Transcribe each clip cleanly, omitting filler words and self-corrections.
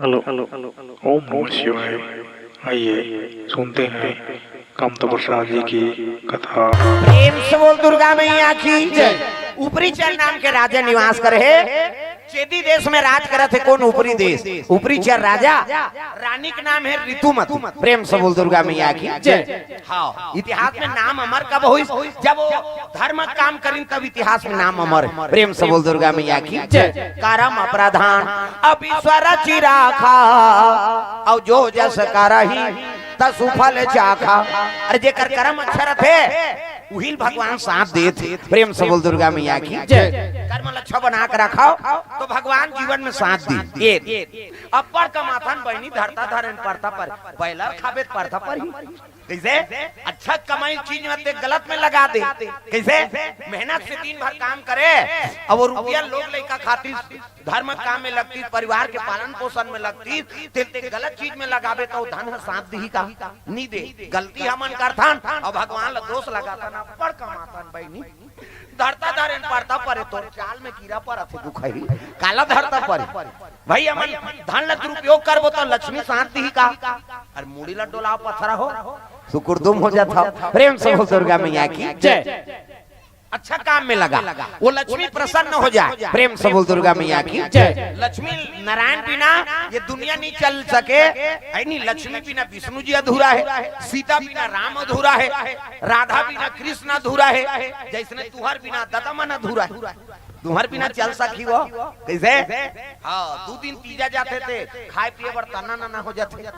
Hello hello hello. ओम नमः शिवाय। आइए सुनते हैं कामता प्रसाद जी की कथा। प्रेम से बोल दुर्गा मैया की जय। ऊपरी चर नाम के राजा निवास करे चेदी देश में राज करे थे। कौन ऊपरी देश? ऊपरी चर राजा। रानी का नाम है ऋतुमती। प्रेम से बोल दुर्गा मैया की जय। हाँ, इतिहास में नाम अमर कब हुई? जब वो धर्म काम करी तब इतिहास में नाम अमर। प्रेम से बोल दुर्गा मैया की जय। करम अप्रधान अब ईश्वर चिराखा और जो जस करही तसुफल चाखा। अरे जेकर कर्म अच्छा थे उहिल भगवान साथ दे थे। प्रेम से बोल दुर्गा मैया की जय। कर्म लक्ष्य बना कर रखो तो भगवान जीवन में साथ दी। ये अपर का माथन बहनी धरता धरन पड़ता पर पहला खाबे पड़ता पर ही कैसे अच्छा कमाई चीज में गलत में लगा दे। कैसे मेहनत से दिन भर काम करे और वो रुपया लोग लेकर खातिर धर्म काम में लगती, परिवार के पालन पोषण में लगती, ते गलत चीज में लगावे तो धन साथ दी का नहीं दे। गलती हमन करथन और भगवान ला दोष लगाता ना बड़ कमातन बहनी धरता धरन पड़ता परे तो चाल में कीड़ा पड़ा थे दुखई काला धरता परे भाई हमन धन ला दुरुपयोग करबो तो लक्ष्मी साथ दी का और मुड़ी ला डोला पथरा हो सुकुरदुम हो जाता। प्रेम से बोल दुर्गा मैया की जय। अच्छा काम में लगा वो लक्ष्मी प्रसन्न हो जाए। प्रेम से बोल दुर्गा मैया की जय। लक्ष्मी नारायण बिना ये दुनिया नहीं चल सके। नहीं लक्ष्मी बिना विष्णु जी अधूरा है, सीता बिना राम अधूरा है, राधा बिना कृष्ण अधूरा है, जैसे तुहर बिना ददमन अधूरा है। तुम्हार बिना चल सकी वो कैसे? हाँ, 2 दिन तीजा जाते थे खाए पिए बर तना ना हो जाते।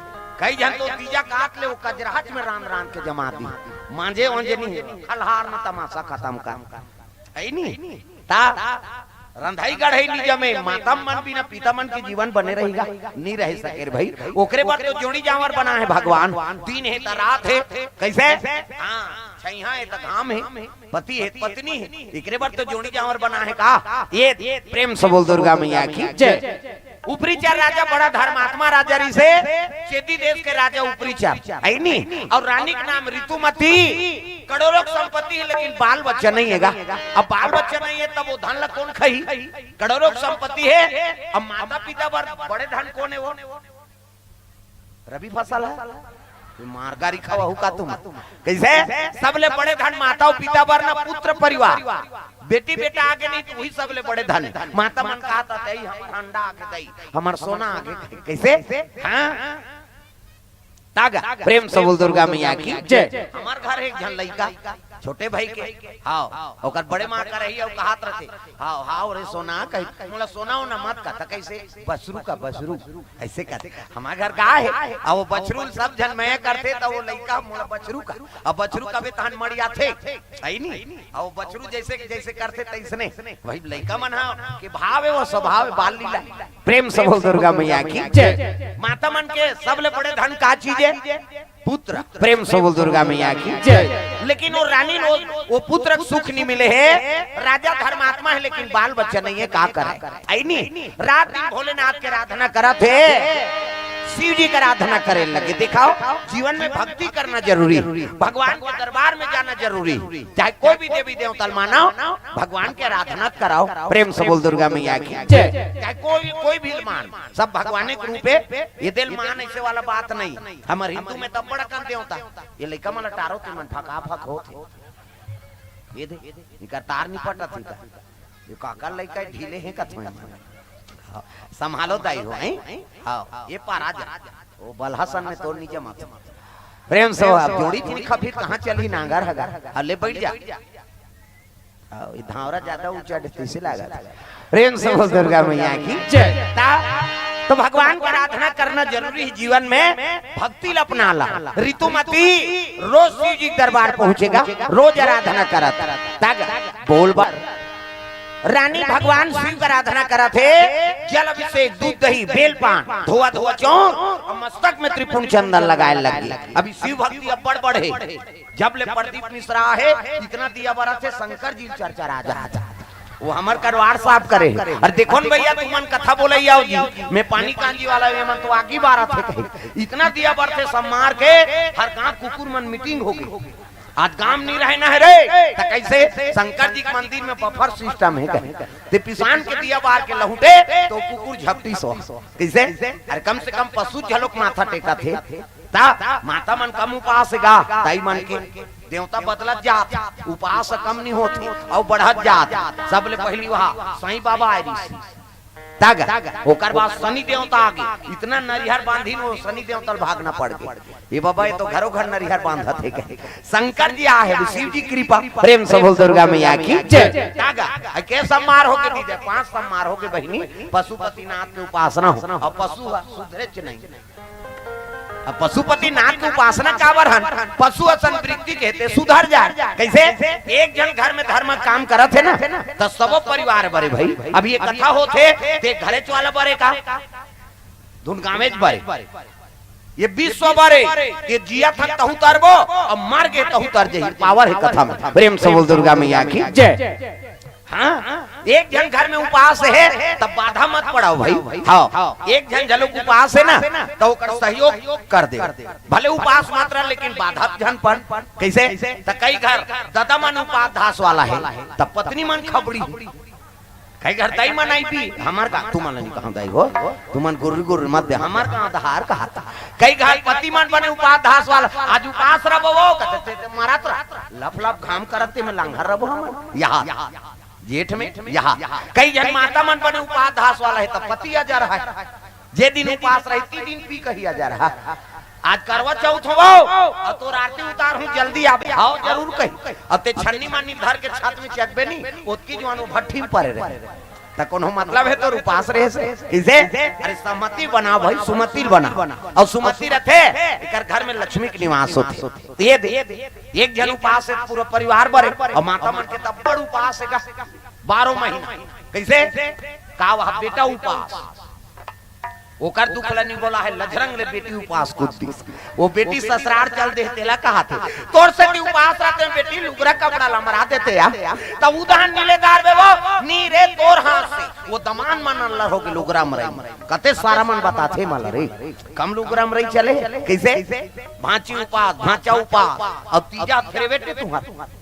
कई जन तो तीजा काट ले वो कजराहट में रान रान के जमा दी मांझे वांझे नहीं खलहार में तमाशा खत्म कर है नहीं ता रंधाई गढ़ई नहीं जमे माता मन बिना पिता मन के जीवन बने रहेगा नहीं रह सके भाई। ओकरे बाद तो जोड़ी जावर बना है भगवान। दिन है त रात है कैसे? हाँ, छैया है त घाम है, पति है पत्नी है, एकरे बाद तो जोड़ी जावर बना है का। ये प्रेम से बोल दुर्गा मैया की जय। ऊपरी चार राजा बड़ा धर्मात्मा राजा री से चेदी देश के राजा ऊपरी चार है नहीं और रानी का नाम ऋतुमती। करोड़ों संपत्ति है लेकिन बाल बच्चा नहीं हैगा। अब बाल बच्चा नहीं है तब वो धन ला कौन खाई? करोड़ों संपत्ति है अब माता पिता बड़े धन कौन है? वो रबी फसल है मार गारी खावा हुका तुम कैसे? सबले बड़े धन माता और पिता बर ना पुत्र परिवार बेटी बेटा आगे नहीं तो वही सबले बड़े धन। माता मन कहता है हम अंडा आगे दई हमार सोना आगे कैसे? हाँ तागा। प्रेम से बोल दुर्गा मैया की जय। हमार घर एक जन लइका छोटे भाई के हाँ ओकर बड़े मां का रही और कहत रहते हाँ हाँ रे सोना कह मोला सोना ना मत कहता कैसे? बछरू का बछरू ऐसे कहते। हमारे घर गाय है और वो बछरू सब जन मैं करते तो वो लइका मोला बछरू का अब बछरू का भी तहन मरिया थे है नहीं और बछरू जैसे जैसे करते तैसने वही लइका मन हा के भाव है वो स्वभाव बाल लीला। प्रेम से बोल दुर्गा मैया की जय। माता मन के सबले बड़े धन का चीज है? पुत्र। प्रेम से बोल दुर्गा मैया की जय। लेकिन वो रानी वो पुत्र सुख नहीं मिले है। राजा धर्मात्मा है लेकिन बाल बच्चा नहीं है का करे? नहीं रात दिन भोलेनाथ के आराधना करा थे शिव जी का आराधना करे लगे। दिखाओ जीवन में भक्ति करना जरूरी, भगवान के दरबार में जाना जरूरी। चाहे कोई भी देवी देवता मानो भगवान की आराधना कराओ। प्रेम से बोल दुर्गा मैया की जय। चाहे कोई भी मान सब भगवान के रूप है। ये दिल मान ऐसे वाला बात नहीं। हमारे हिंदू में तब बड़ा कम देवता ये लइका मन टारो तुम फका फक हो ये दे इनका तार नहीं पटा थी का ये काका लइका ढीले हैं कथम संभालो दाई हो हैं। हाँ ये पारा जा वो बलहसन में तोड़ नीचे मत। प्रेम से आप जोड़ी थी खफी कहां चली नांगर हगा हले बैठ जा ये धावरा ज्यादा ऊंचा से लगा। प्रेम से बोल दुर्गा मैया की जय। तो भगवान की आराधना करना जरूरी है जीवन में। भक्ति अपना ला। ऋतुमती रोज शिव जी दरबार पहुंचेगा रोज आराधना करता बोल बार। रानी भगवान शिव का आराधना करा थे जल अभिषेक दूध दही बेलपान धोआ धोआ चौक और मस्तक में त्रिपुण चंदन लगाए लगी। अभी शिव भक्ति अब बढ़ है। जब ले प्रदीप मिश्रा है इतना दिया बरा थे शंकर जी चर्चा राजा वो हमार करवार साफ करे। और देखो न भैया तुमन कथा बोले आओ जी मैं पानी कांजी वाला मन तो आगे बारा थे कहे इतना दिया बर थे सब मार के हर गांव कुकुर मन मीटिंग हो गई आज गांव नहीं रहना है रे तो कैसे शंकर जी के मंदिर में बफर सिस्टम है ते पिसान के दिया बार के लहुटे तो कुकुर झपटी सो कैसे अरे कम से कम पशु झलोक माथा टेका थे ता माता मन कम उपास गा ताई मन के देवता बदलत जात उपास कम नहीं होती और बढ़त जात सबले पहली वहाँ साईं बाबा आए ऋषि तागा ओकर बाद शनि देवता आ गए इतना नरिहर बांधी नो शनि देवता भागना पड़ गए ये बाबा ये तो घरों घर नरिहर बांधा थे गए शंकर जी आ है शिव जी कृपा प्रेम से बोल दुर्गा मैया की जय तागा के सम्मार होके दीजिए 5 सम्मार होके बहिनी पशुपति नाथ के उपासना हो और पशु सुधरे नहीं अब पशुपति नाथ की उपासना का बरहन पशु असन वृत्ति कहते सुधर जाए कैसे एक जन घर में धर्म काम करत है ना तो सब परिवार बड़े भाई अब ये कथा होते ते घरे वाला बड़े का धुन गामेज बड़े ये 20 बड़े ये जिया था तहु तरबो और मर गए तहु तर जाई पावर है कथा में प्रेम से बोल दुर्गा मैया की जय हाँ एक जन घर में उपास है तब बाधा मत पड़ाओ भाई हाँ एक जन जलोग उपास है ना तो कर सहयोग कर दे भले उपास मात्रा लेकिन बाधा जन पर कैसे तो कई घर दादा मन उपास धास वाला है तब पत्नी मन खबड़ी कई घर दाई मन आई भी हमार का तू मन नहीं कहां दाई हो तू मन गुरु गुरु मत दे हमार का आधार कहा था कई घर पति मन बने उपास धास वाला आज उपास रबो कहते मारा तो लफ लफ घाम करते में लांघर रबो हम यहाँ जेठ में यहाँ कई जन माता मन बने उपास धास वाला है तब पति आ जा रहा है जे दिन उपास रहती दिन पी कही आ जा रहा आज करवा चौथ हो और तो आरती उतार हूँ जल्दी आवे आओ जरूर कही अब ते छन्नी मानी धर के छत में चकबे नहीं ओतकी जवान भट्ठी में पड़े रहे त कोनो मतलब है तो उपास रहे से इसे अरे सहमति बना भाई सुमति बना और सुमति रखे इकर घर में लक्ष्मी के निवास होते ये एक जन उपास है पूरा परिवार बड़े और माता मन के तब बड़ उपास है 12 महीना कैसे का वह बेटा उपास ओकर दुखला नहीं बोला है लजरंग ले बेटी उपास कुत्ती वो बेटी ससुराल चल दे तेला कहा थे तोर से की उपास रहते बेटी लुगरा कपड़ा लमरा देते या तब उदाहरण नीलेदार बे वो नीरे तोर हाथ से वो दमान मन अल्लाह हो के लुगरा मरे कते सारा मन बताथे माला रे कम लुगरा मरे चले कैसे भांची उपास भांचा उपास अब तीजा फिर बेटे तू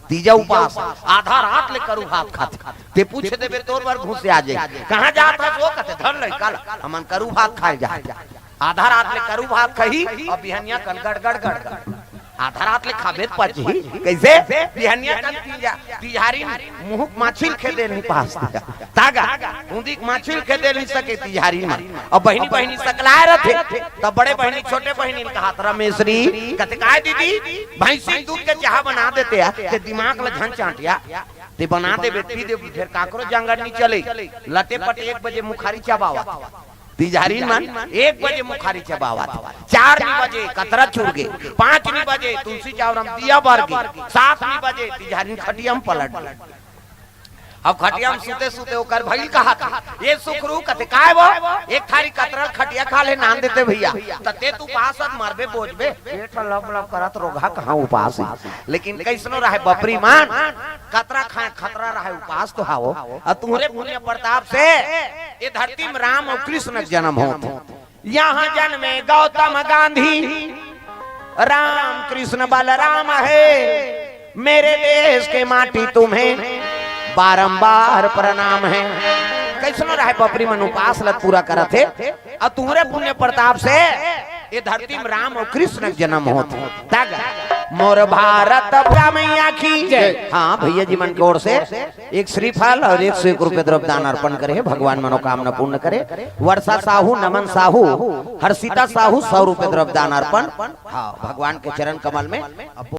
तीजा उपास आधा रात ले करू भात खाते ते पूछे देबे तोर बार घुस आ जाए कहां जात है वो कहते धर ले कल हमन करू भात खाए जा आधा रात ले करू भात खही और बिहनिया कन गड़ आधा रात ले खाबे पची कैसे बिहनिया कन तिहारी मुंह माछिल खेदे नहीं पास तागा उंदी माछिल खेदे नहीं सके तिहारी में और बहनी बहनी सकलाए रथे तब बड़े बहनी छोटे बहनी ने कहा रमेश्वरी कहते काय दीदी भैंसी दूध के चाह बना देते हैं दिमाग ल झन चाटिया ते बना दे बेटी दे फिर काकरो जंगल नहीं चले लटे पट 1 बजे मुखारी चबावा तिजारी मन 1 बजे मुखारी चबावा 4 बजे कतरा छुड़ गए 5 बजे तुलसी चावरम दिया बार गए 7 बजे तिजारी खटियम पलट अब खटियम सुते सुते ओकर भइल कहा था ये सुखरू कते काय वो एक थारी कतरल खटिया खा ले नाम देते भैया तते तू पासत मरबे बोझबे पेट लब लब करत रोगा कहां उपास लेकिन कैसनो रहे बपरी मान कतरा खाए खतरा रहे उपास तो हाओ और तुम्हारे पुण्य प्रताप से ये धरती में राम और कृष्ण का जन्म होता यहाँ जन्मे गौतम गांधी राम कृष्ण बलराम है मेरे देश के माटी तुम्हें बारंबार प्रणाम है कैसनो रहे बपरी मन उपास लत पूरा करत है और तुम्हारे पुण्य प्रताप से ये धरती में राम और कृष्ण का जन्म होता तग मोर भारत मैया की जय। हाँ भैया जी मन की ओर से एक श्रीफल और 101 रुपए द्रव्यदान अर्पण करे भगवान मनोकामना पूर्ण करे वर्षा साहू नमन साहू हर्षिता साहू 100 रुपए द्रव्यदान अर्पण हाँ भगवान के चरण कमल में